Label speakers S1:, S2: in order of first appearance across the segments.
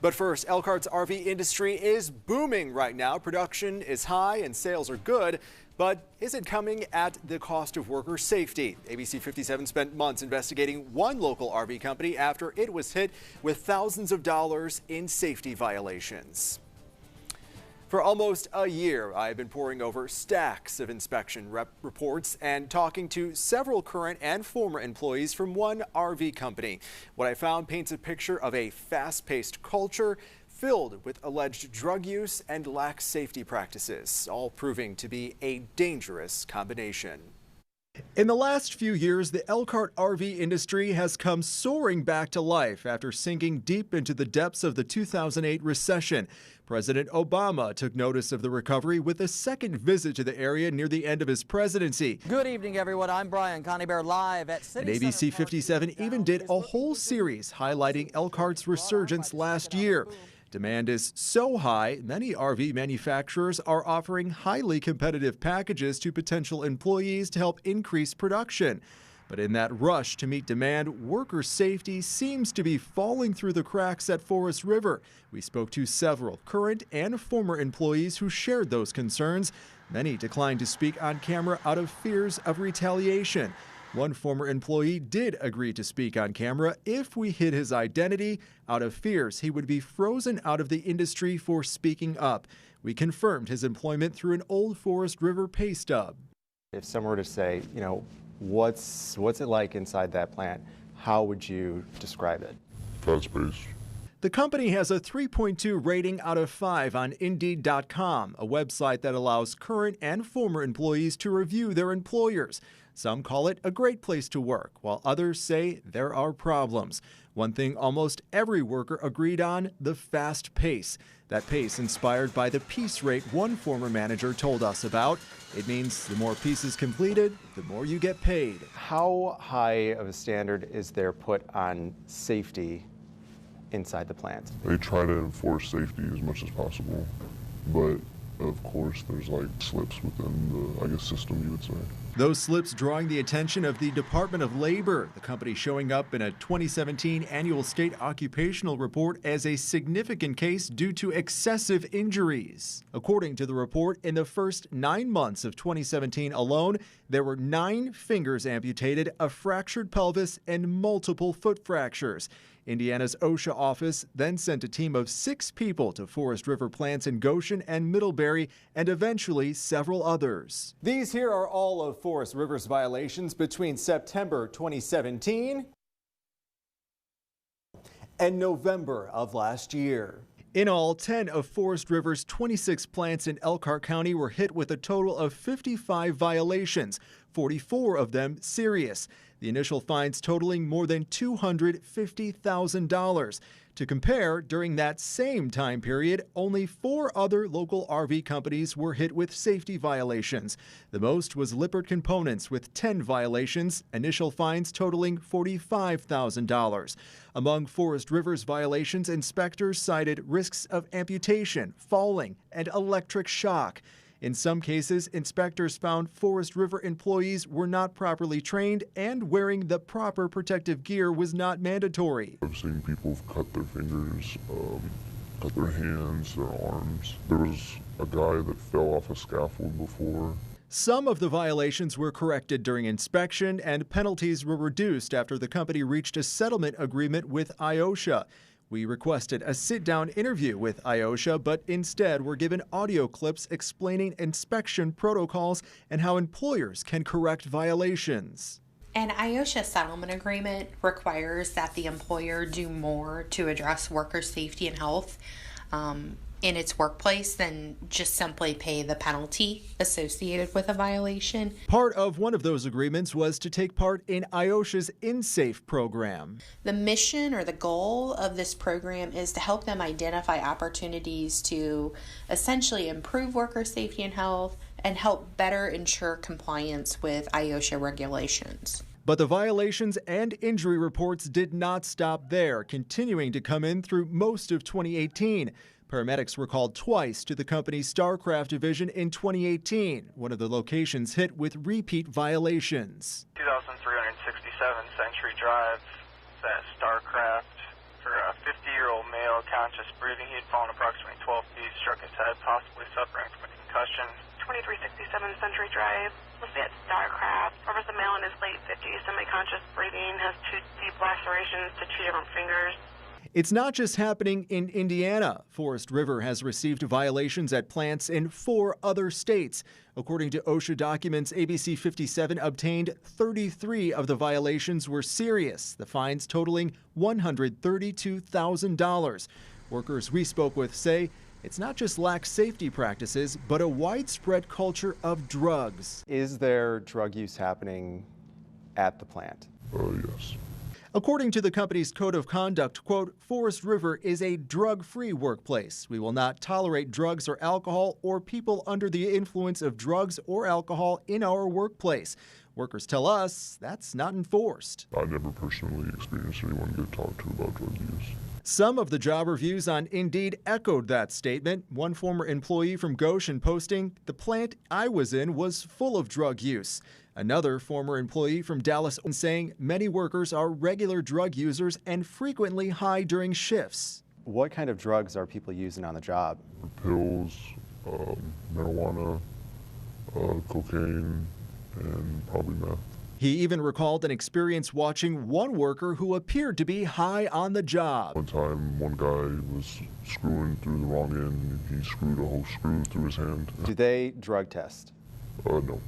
S1: But first, Elkhart's RV industry is booming right now. Production is high and sales are good. But is it coming at the cost of worker safety? ABC57 spent months investigating one local RV company after it was hit with thousands of dollars in safety violations. For almost a year, I've been poring over stacks of inspection reports and talking to several current and former employees from one RV company. What I found paints a picture of a fast-paced culture filled with alleged drug use and lax safety practices, all proving to be a dangerous combination. In the last few years, the Elkhart RV industry has come soaring back to life after sinking deep into the depths of the 2008 recession. President Obama took notice of the recovery with a second visit to the area near the end of his presidency.
S2: Good evening, everyone. I'm Brian Coneybear live at City
S1: and ABC 57 even did a whole series highlighting Elkhart's resurgence last year. Demand is so high, many RV manufacturers are offering highly competitive packages to potential employees to help increase production. But in that rush to meet demand, worker safety seems to be falling through the cracks at Forest River. We spoke to several current and former employees who shared those concerns. Many declined to speak on camera out of fears of retaliation. One former employee did agree to speak on camera if we hid his identity out of fears he would be frozen out of the industry for speaking up. We confirmed his employment through an old Forest River pay stub.
S3: If someone were to say, what's it like inside that plant, how would you describe it?
S4: Fast-paced.
S1: The company has a 3.2 rating out of 5 on Indeed.com, a website that allows current and former employees to review their employers. Some call it a great place to work, while others say there are problems. One thing almost every worker agreed on, the fast pace. That pace inspired by the piece rate one former manager told us about. It means the more pieces completed, the more you get paid.
S3: How high of a standard is there put on safety inside the plant?
S4: They try to enforce safety as much as possible, but of course there's like slips within the, system, you would say.
S1: Those slips drawing the attention of the Department of Labor, the company showing up in a 2017 annual state occupational report as a significant case due to excessive injuries. According to the report, in the first 9 months of 2017 alone, there were 9 fingers amputated, a fractured pelvis, and multiple foot fractures. Indiana's OSHA office then sent a team of 6 people to Forest River plants in Goshen and Middlebury, and eventually several others. These here are all of Forest River's violations between September 2017 and November of last year. In all, 10 of Forest River's 26 plants in Elkhart County were hit with a total of 55 violations, 44 of them serious. The initial fines totaling more than $250,000. To compare, during that same time period, only 4 other local RV companies were hit with safety violations. The most was Lippert Components with 10 violations, initial fines totaling $45,000. Among Forest River's violations, inspectors cited risks of amputation, falling, and electric shock. In some cases, inspectors found Forest River employees were not properly trained and wearing the proper protective gear was not mandatory.
S4: I've seen people cut their fingers, cut their hands, their arms. There was a guy that fell off a scaffold before.
S1: Some of the violations were corrected during inspection and penalties were reduced after the company reached a settlement agreement with IOSHA. We requested a sit-down interview with IOSHA, but instead were given audio clips explaining inspection protocols and how employers can correct violations.
S5: An IOSHA settlement agreement requires that the employer do more to address worker safety and health in its workplace than just simply pay the penalty associated with a violation.
S1: Part of one of those agreements was to take part in IOSHA's InSafe program.
S5: The mission or the goal of this program is to help them identify opportunities to essentially improve worker safety and health and help better ensure compliance with IOSHA regulations.
S1: But the violations and injury reports did not stop there, continuing to come in through most of 2018. Paramedics were called twice to the company's Starcraft division in 2018, one of the locations hit with repeat violations.
S6: 2,367 Century Drive, that Starcraft, for a 50-year-old male, county unconscious, breathing. He had fallen approximately 12 feet, struck his head, possibly suffering from a concussion.
S7: 2367 Century Drive. Listed at Starcraft. Offers a male in his late 50s, semi-conscious, breathing, has 2 deep lacerations to 2 different fingers.
S1: It's not just happening in Indiana. Forest River has received violations at plants in 4 other states. According to OSHA documents ABC57 obtained, 33 of the violations were serious, the fines totaling $132,000. Workers we spoke with say it's not just lax safety practices, but a widespread culture of drugs.
S3: Is there drug use happening at the plant?
S4: Yes.
S1: According to the company's code of conduct, quote, Forest River is a drug-free workplace. We will not tolerate drugs or alcohol or people under the influence of drugs or alcohol in our workplace. Workers tell us that's not enforced.
S4: I never personally experienced anyone get talked to about drug use.
S1: Some of the job reviews on Indeed echoed that statement. One former employee from Goshen posting, the plant I was in was full of drug use. Another former employee from Dallas saying many workers are regular drug users and frequently high during shifts.
S3: What kind of drugs are people using on the job?
S4: Pills, marijuana, cocaine, and probably meth.
S1: He even recalled an experience watching one worker who appeared to be high on the job.
S4: One time, one guy was screwing through the wrong end. He screwed a whole screw through his hand.
S3: Do they drug test?
S4: No.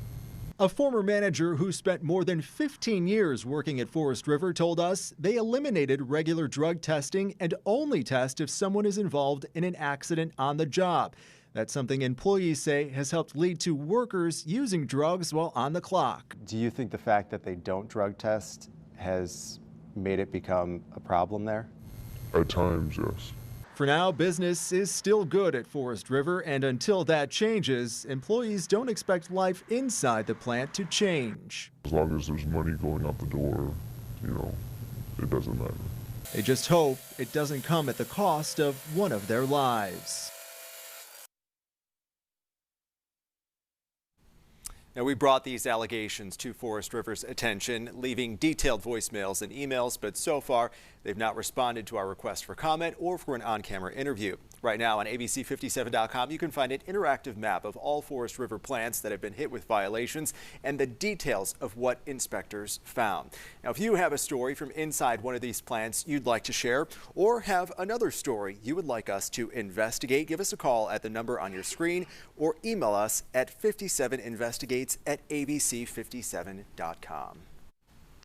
S1: A former manager who spent more than 15 years working at Forest River told us they eliminated regular drug testing and only test if someone is involved in an accident on the job. That's something employees say has helped lead to workers using drugs while on the clock.
S3: Do you think the fact that they don't drug test has made it become a problem there?
S4: At times, yes.
S1: For now, business is still good at Forest River, and until that changes, employees don't expect life inside the plant to change.
S4: As long as there's money going out the door, it doesn't matter.
S1: They just hope it doesn't come at the cost of one of their lives. Now, we brought these allegations to Forest River's attention, leaving detailed voicemails and emails, but so far they've not responded to our request for comment or for an on-camera interview. Right now on ABC57.com, you can find an interactive map of all Forest River plants that have been hit with violations and the details of what inspectors found. Now, if you have a story from inside one of these plants you'd like to share or have another story you would like us to investigate, give us a call at the number on your screen or email us at 57investigates@abc57.com.